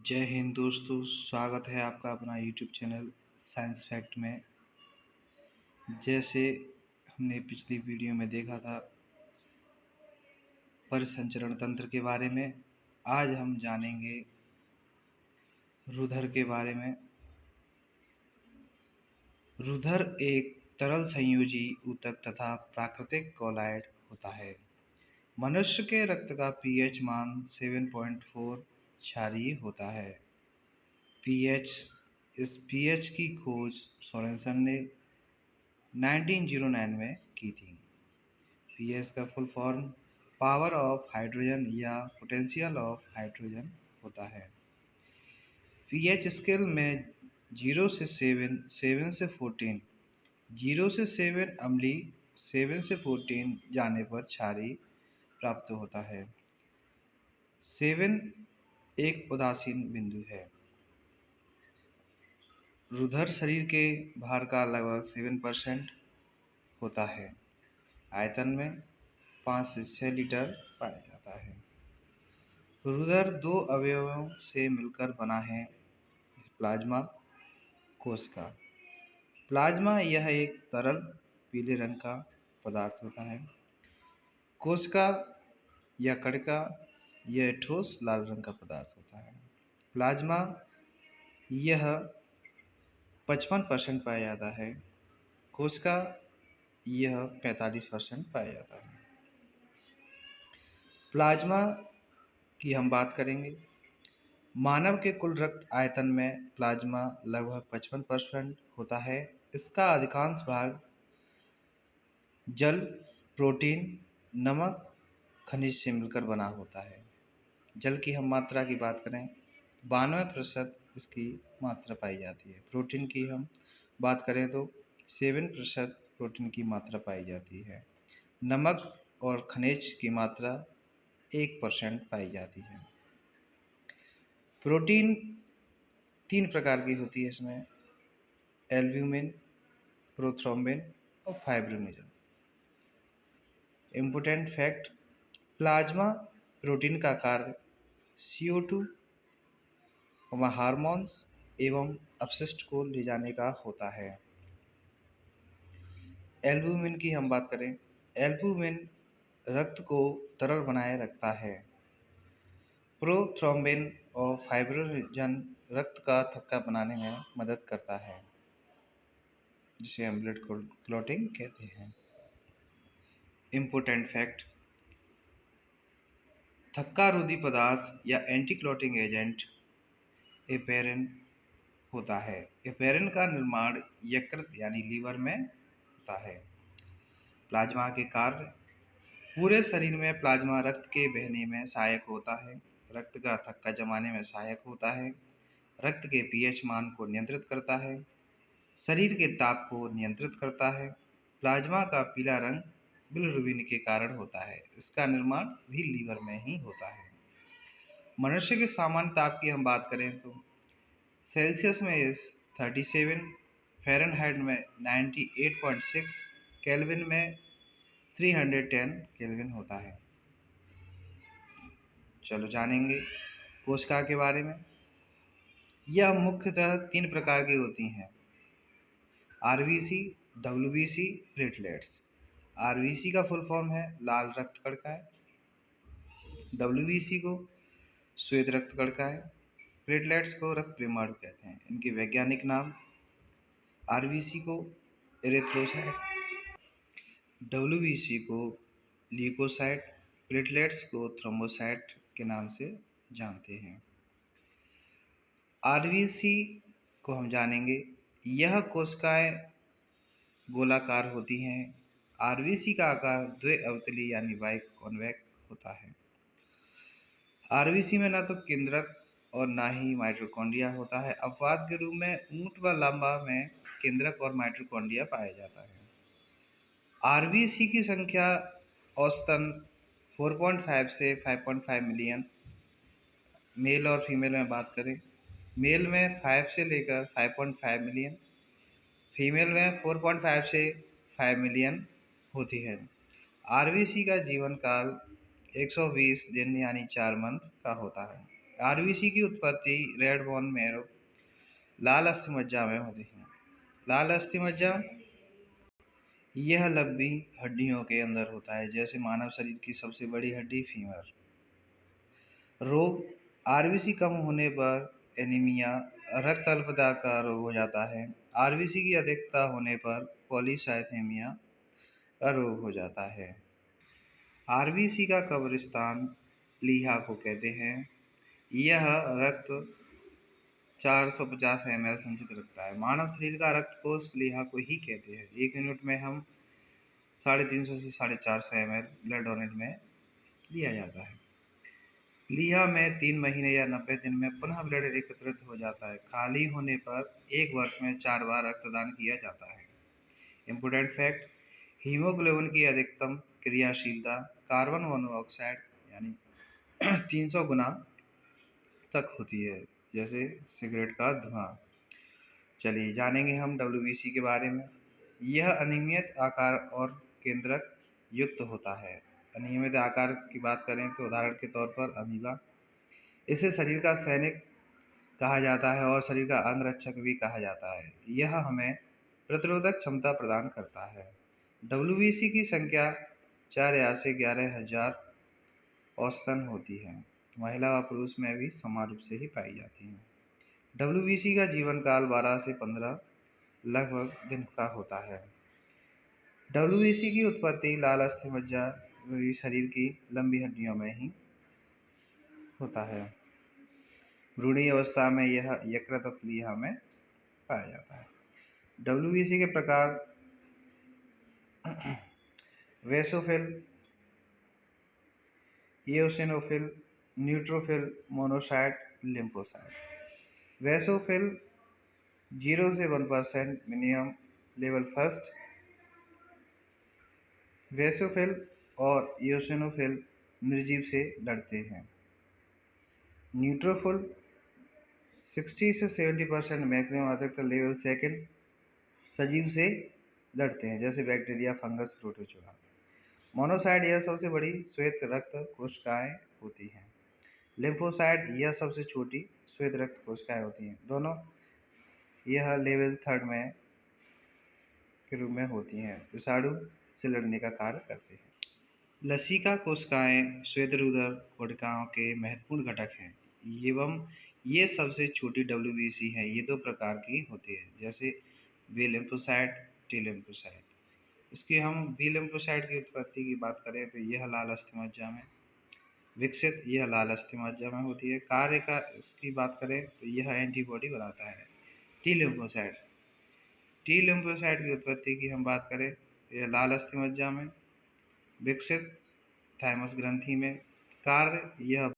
जय हिंद दोस्तों, स्वागत है आपका अपना यूट्यूब चैनल साइंस फैक्ट में। जैसे हमने पिछली वीडियो में देखा था परिसंचरण तंत्र के बारे में, आज हम जानेंगे रुधिर के बारे में। रुधिर एक तरल संयोजी ऊतक तथा प्राकृतिक कोलॉइड होता है। मनुष्य के रक्त का पीएच मान 7.4 क्षारीय होता है। इस पीएच की खोज सोरेनसन ने 1909 में की थी। पीएच का full form power of hydrogen या पोटेंशियल ऑफ हाइड्रोजन होता है। पीएच स्केल में 0 से 7, 7 से 14, 0 से 7 अम्लीय, 7 से 14 जाने पर क्षारीय प्राप्त होता है। 7 एक उदासीन बिंदु है। रुधिर शरीर के भार का लगभग 7% होता है। आयतन में 5 से 6 लीटर पाया जाता है। रुधिर दो अवयवों से मिलकर बना है, प्लाज्मा, कोशिका। प्लाज्मा यह एक तरल पीले रंग का पदार्थ होता है। कोशिका या कणिका यह ठोस लाल रंग का पदार्थ होता है। प्लाज्मा यह 55% पाया जाता है। कोशिका यह 45% पाया जाता है। प्लाज्मा की हम बात करेंगे। मानव के कुल रक्त आयतन में प्लाज्मा लगभग 55% होता है। इसका अधिकांश भाग जल, प्रोटीन, नमक, खनिज से मिलकर बना होता है। जल की हम मात्रा की बात करें, 92% इसकी मात्रा पाई जाती है। प्रोटीन की हम बात करें तो 7% प्रोटीन की मात्रा पाई जाती है। नमक और खनिज की मात्रा 1% पाई जाती है। प्रोटीन 3 प्रकार की होती है इसमें, एल्ब्यूमिन, प्रोथ्रोम्बिन और fibrinogen. Important fact, plasma protein का कार्य CO2 हार्मोन्स एवं अपशिष्ट को ले जाने का होता है। एल्ब्यूमिन की हम बात करें, एल्ब्यूमिन रक्त को तरल बनाए रखता है। प्रोथ्रोम्बिन और फाइब्रिनोजन रक्त का थक्का बनाने में मदद करता है, जिसे हम ब्लड क्लॉटिंग कहते हैं। इम्पोर्टेंट फैक्ट, थक्का रोधी पदार्थ या एंटी क्लॉटिंग एजेंट एपेरिन होता है। एपेरिन का निर्माण यकृत यानी लीवर में होता है। प्लाज्मा के कार्य, पूरे शरीर में प्लाज्मा रक्त के बहने में सहायक होता है, रक्त का थक्का जमाने में सहायक होता है, रक्त के पीएच मान को नियंत्रित करता है, शरीर के ताप को नियंत्रित करता है। प्लाज्मा का पीला रंग बिलिरुबिन के कारण होता है। इसका निर्माण भी लीवर में ही होता है। मनुष्य के सामान्य ताप की हम बात करें तो सेल्सियस में 37, फ़ारेनहाइट में 98.6, केल्विन में 310 केल्विन होता है। चलो जानेंगे कोशिका के बारे में। यह मुख्यतः 3 प्रकार की होती हैं, आरबीसी, डब्ल्यूबीसी, प्लेटलेट्स। आरबीसी का फुल फॉर्म है लाल रक्त कणिकाएं, डब्ल्यूबीसी को श्वेत रक्त कणिकाएं, प्लेटलेट्स को रक्त परमाणु कहते हैं। इनके वैज्ञानिक नाम, आरबीसी को एरिथ्रोसाइट, डब्ल्यूबीसी को ल्यूकोसाइट, प्लेटलेट्स को थ्रोम्बोसाइट के नाम से जानते हैं। आरबीसी को हम जानेंगे। यह कोशिकाएं गोलाकार होती हैं। आरबीसी का आकार द्विअवतलीय यानी बाइकॉन्वेक्स होता है। आरबीसी में न तो केंद्रक और न ही माइटोकॉन्ड्रिया होता है। अपवाद के रूप में ऊंट व लामा में केंद्रक और माइटोकॉन्ड्रिया पाया जाता है। आरबीसी की संख्या औसतन 4.5 से 5.5 मिलियन। मेल और फीमेल में बात करें, मेल में 5 से लेकर 5.5 मिलियन, फीमेल में 4.5 से 5 मिलियन होती है। आरबीसी का जीवन काल 120 दिन यानी 4 मंथ का होता है। आरबीसी की उत्पत्ति रेड बोन मैरो लाल अस्थिमज्जा में होती है। लाल अस्थिमज्जा यह लंबी हड्डियों के अंदर होता है, जैसे मानव शरीर की सबसे बड़ी हड्डी फीमर। रोग आरबीसी कम होने पर एनीमिया रक्त अल्पता का रोग हो जाता है। आरबीसी की अधिकता होने पर पॉलीसाइथेमिया का रोग हो जाता है। आरबीसी का कब्रिस्तान प्लीहा को कहते हैं। यह रक्त 450 ml संचित रखता है। मानव शरीर का रक्त कोष प्लीहा को ही कहते हैं। 1 यूनिट में हम 350 से 450 ml ब्लड डोनेट में लिया जाता है। प्लीहा में 3 महीने या 90 दिन में पुनः ब्लड एकत्रित हो जाता है। खाली होने पर 1 वर्ष में 4 बार रक्तदान किया जाता है। इम्पोर्टेंट फैक्ट, हीमोग्लोबिन की अधिकतम क्रियाशीलता कार्बन मोनोऑक्साइड यानी 300 गुना तक होती है, जैसे सिगरेट का धुआं। चलिए जानेंगे हम डब्ल्यूबीसी के बारे में। यह अनियमित आकार और केंद्रक युक्त होता है। अनियमित आकार की बात करें तो उदाहरण के तौर पर अमीबा। इसे शरीर का सैनिक कहा जाता है और शरीर का अंगरक्षक भी कहा जाता है। यह हमें प्रतिरोधक क्षमता प्रदान करता है। डब्ल्यूबीसी की संख्या 4 या से 11,000 औसतन होती है। महिला व पुरुष में भी समान रूप से ही पाई जाती हैं। डब्ल्यूबीसी का जीवन काल 12 से 15 लगभग दिन का होता है। डब्ल्यूबीसी की उत्पत्ति लाल अस्थिमज्जा शरीर की लंबी हड्डियों में ही होता है। भ्रूणीय अवस्था में यह यकृत और प्लीहा में पाया जाता है। डब्ल्यूबीसी के प्रकार वेसोफिल, एओसिनोफिल, न्यूट्रोफिल, मोनोसाइट, लिम्फोसाइट। वेसोफिल 0 से 1% मिनिमम लेवल फर्स्ट। वेसोफिल और एओसिनोफिल निर्जीव से लड़ते हैं। न्यूट्रोफिल 60 से 70% मैक्सिमम अधिकतर लेवल सेकंड सजीव से लड़ते हैं, जैसे बैक्टीरिया, फंगस, प्रोटोजोआ। मोनोसाइट यह सबसे बड़ी श्वेत रक्त कोशिकाएं होती हैं। लिम्फोसाइट यह सबसे छोटी श्वेत रक्त कोशिकाएं होती हैं। दोनों यह लेवल थर्ड में के रूप में होती हैं, विषाणु से लड़ने का कार्य करते हैं। लसिका कोशिकाएं श्वेतरुधिर कोशिकाओं के महत्वपूर्ण घटक हैं एवं ये सबसे छोटी डब्ल्यूबीसी हैं। ये 2 प्रकार की होती है, जैसे बी लिम्फोसाइट, टी लिम्फोसाइट। इसकी हम बी लिम्फोसाइट की उत्पत्ति की बात करें तो यह लाल अस्थिमज्जा में विकसित यह लाल अस्थिमज्जा में होती है। कार्य का इसकी बात करें तो यह एंटीबॉडी बनाता है। टी लिम्फोसाइट की उत्पत्ति की हम बात करें तो यह लाल अस्थिमज्जा में विकसित थाइमस ग्रंथि में। कार्य यह